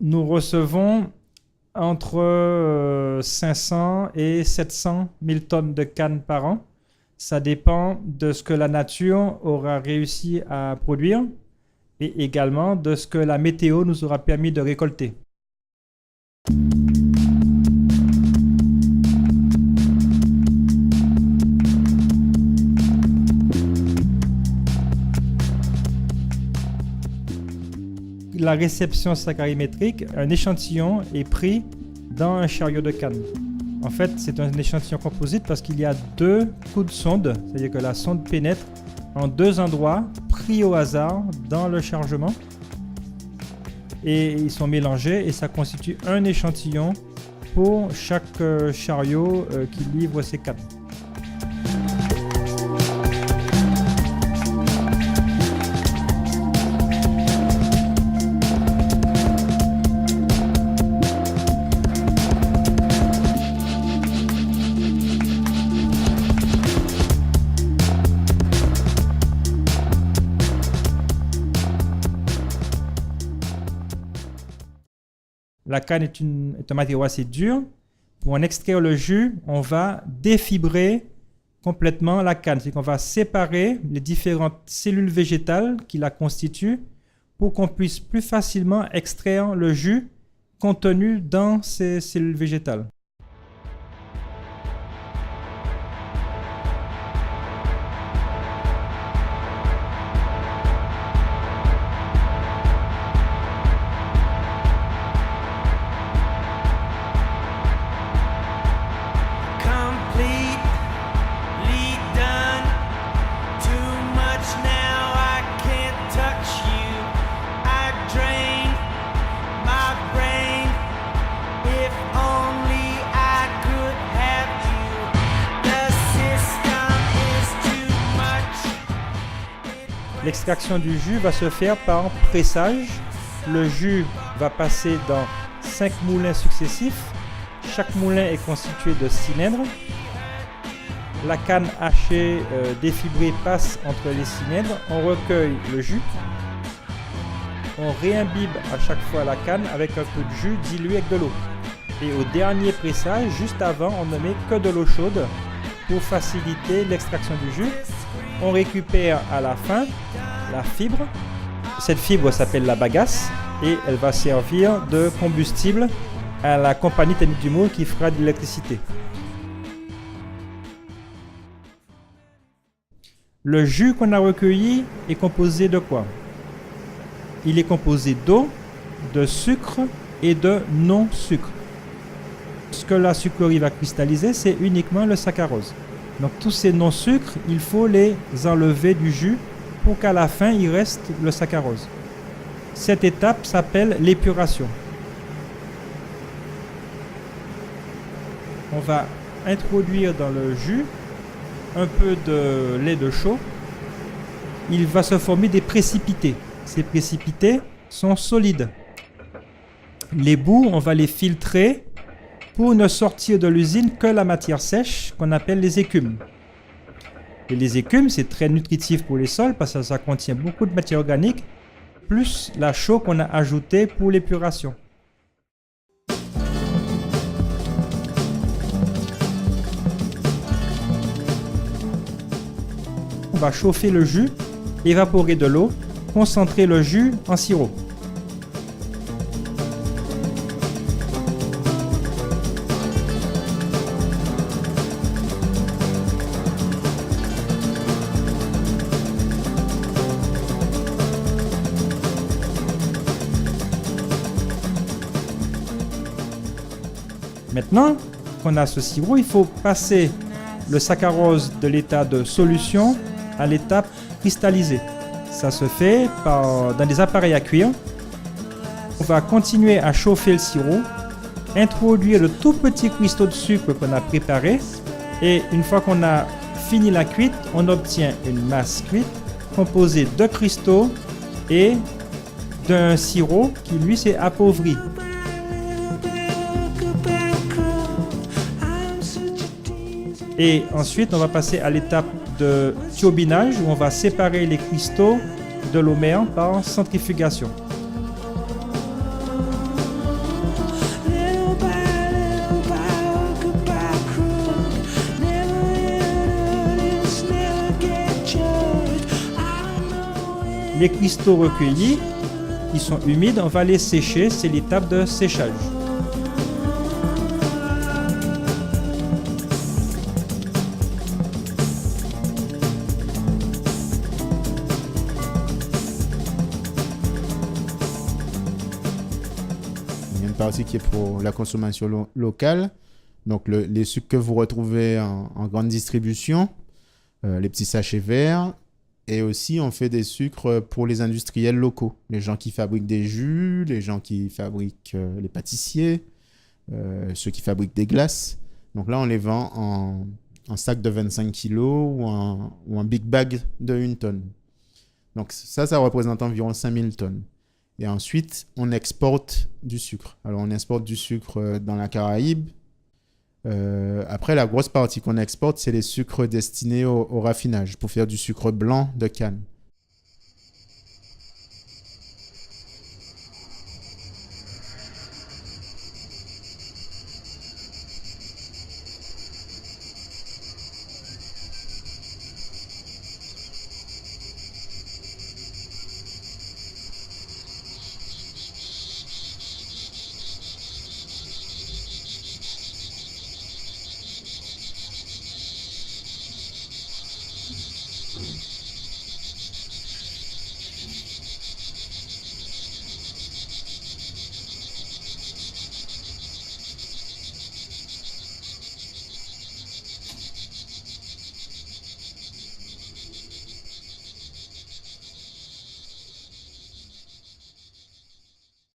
nous recevons entre 500 et 700 000 tonnes de canne par an. Ça dépend de ce que la nature aura réussi à produire et également de ce que la météo nous aura permis de récolter. La réception saccharimétrique, un échantillon est pris dans un chariot de canne. En fait, c'est un échantillon composite parce qu'il y a 2 coups de sonde, c'est-à-dire que la sonde pénètre en 2 endroits pris au hasard dans le chargement et ils sont mélangés et ça constitue un échantillon pour chaque chariot qui livre ses cannes. La canne est un matériau assez dur. Pour en extraire le jus, on va défibrer complètement la canne. C'est qu'on va séparer les différentes cellules végétales qui la constituent pour qu'on puisse plus facilement extraire le jus contenu dans ces cellules végétales. L'extraction du jus va se faire par pressage. Le jus va passer dans 5 moulins successifs. Chaque moulin est constitué de cylindres. La canne hachée défibrée passe entre les cylindres. On recueille le jus. On réimbibe à chaque fois la canne avec un peu de jus dilué avec de l'eau. Et au dernier pressage, juste avant, on ne met que de l'eau chaude pour faciliter l'extraction du jus. On récupère à la fin la fibre. Cette fibre s'appelle la bagasse et elle va servir de combustible à la compagnie Technique du Moule qui fera de l'électricité. Le jus qu'on a recueilli est composé de quoi? Il est composé d'eau, de sucre et de non-sucre. Ce que la sucrerie va cristalliser, c'est uniquement le saccharose. Donc tous ces non-sucres, il faut les enlever du jus pour qu'à la fin, il reste le saccharose. Cette étape s'appelle l'épuration. On va introduire dans le jus un peu de lait de chaux. Il va se former des précipités. Ces précipités sont solides. Les bouts, on va les filtrer pour ne sortir de l'usine que la matière sèche qu'on appelle les écumes. Et les écumes, c'est très nutritif pour les sols parce que ça contient beaucoup de matière organique, plus la chaux qu'on a ajoutée pour l'épuration. On va chauffer le jus, évaporer de l'eau, concentrer le jus en sirop. Maintenant qu'on a ce sirop, il faut passer le saccharose de l'état de solution à l'étape cristallisée. Ça se fait dans des appareils à cuire. On va continuer à chauffer le sirop, introduire de tout petits cristaux de sucre qu'on a préparés et une fois qu'on a fini la cuite, on obtient une masse cuite composée de cristaux et d'un sirop qui lui s'est appauvri. Et ensuite, on va passer à l'étape de turbinage où on va séparer les cristaux de l'eau mère par centrifugation. Les cristaux recueillis, ils sont humides, on va les sécher, c'est l'étape de séchage. Il y a une partie qui est pour la consommation locale. Donc les sucres que vous retrouvez en grande distribution, les petits sachets verts. Et aussi, on fait des sucres pour les industriels locaux. Les gens qui fabriquent des jus, les gens qui fabriquent les pâtissiers, ceux qui fabriquent des glaces. Donc là, on les vend en sac de 25 kilos ou en big bag de 1 tonne. Donc ça représente environ 5000 tonnes. Et ensuite, on exporte du sucre. Alors, on exporte du sucre dans la Caraïbe. Après, la grosse partie qu'on exporte, c'est les sucres destinés au raffinage pour faire du sucre blanc de canne.